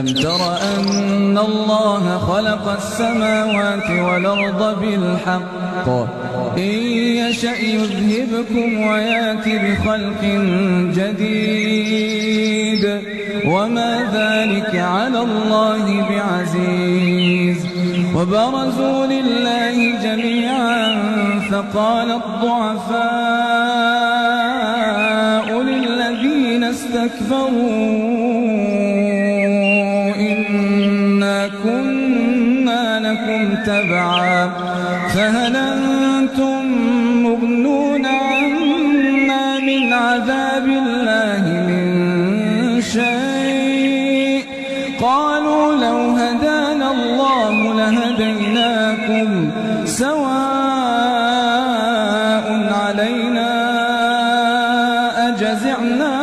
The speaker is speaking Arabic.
ألم تر أن الله خلق السماوات والأرض بالحق إن يشأ يذهبكم ويات بخلق جديد وما ذلك على الله بعزيز. وبرزوا لله جميعا فقال الضعفاء للذين استكبروا إنا كنا لكم تبعا فهل أنتم مغنون عنا من عذاب الله من شيء؟ قالوا لو هدانا الله لهديناكم سواء علينا أجزعنا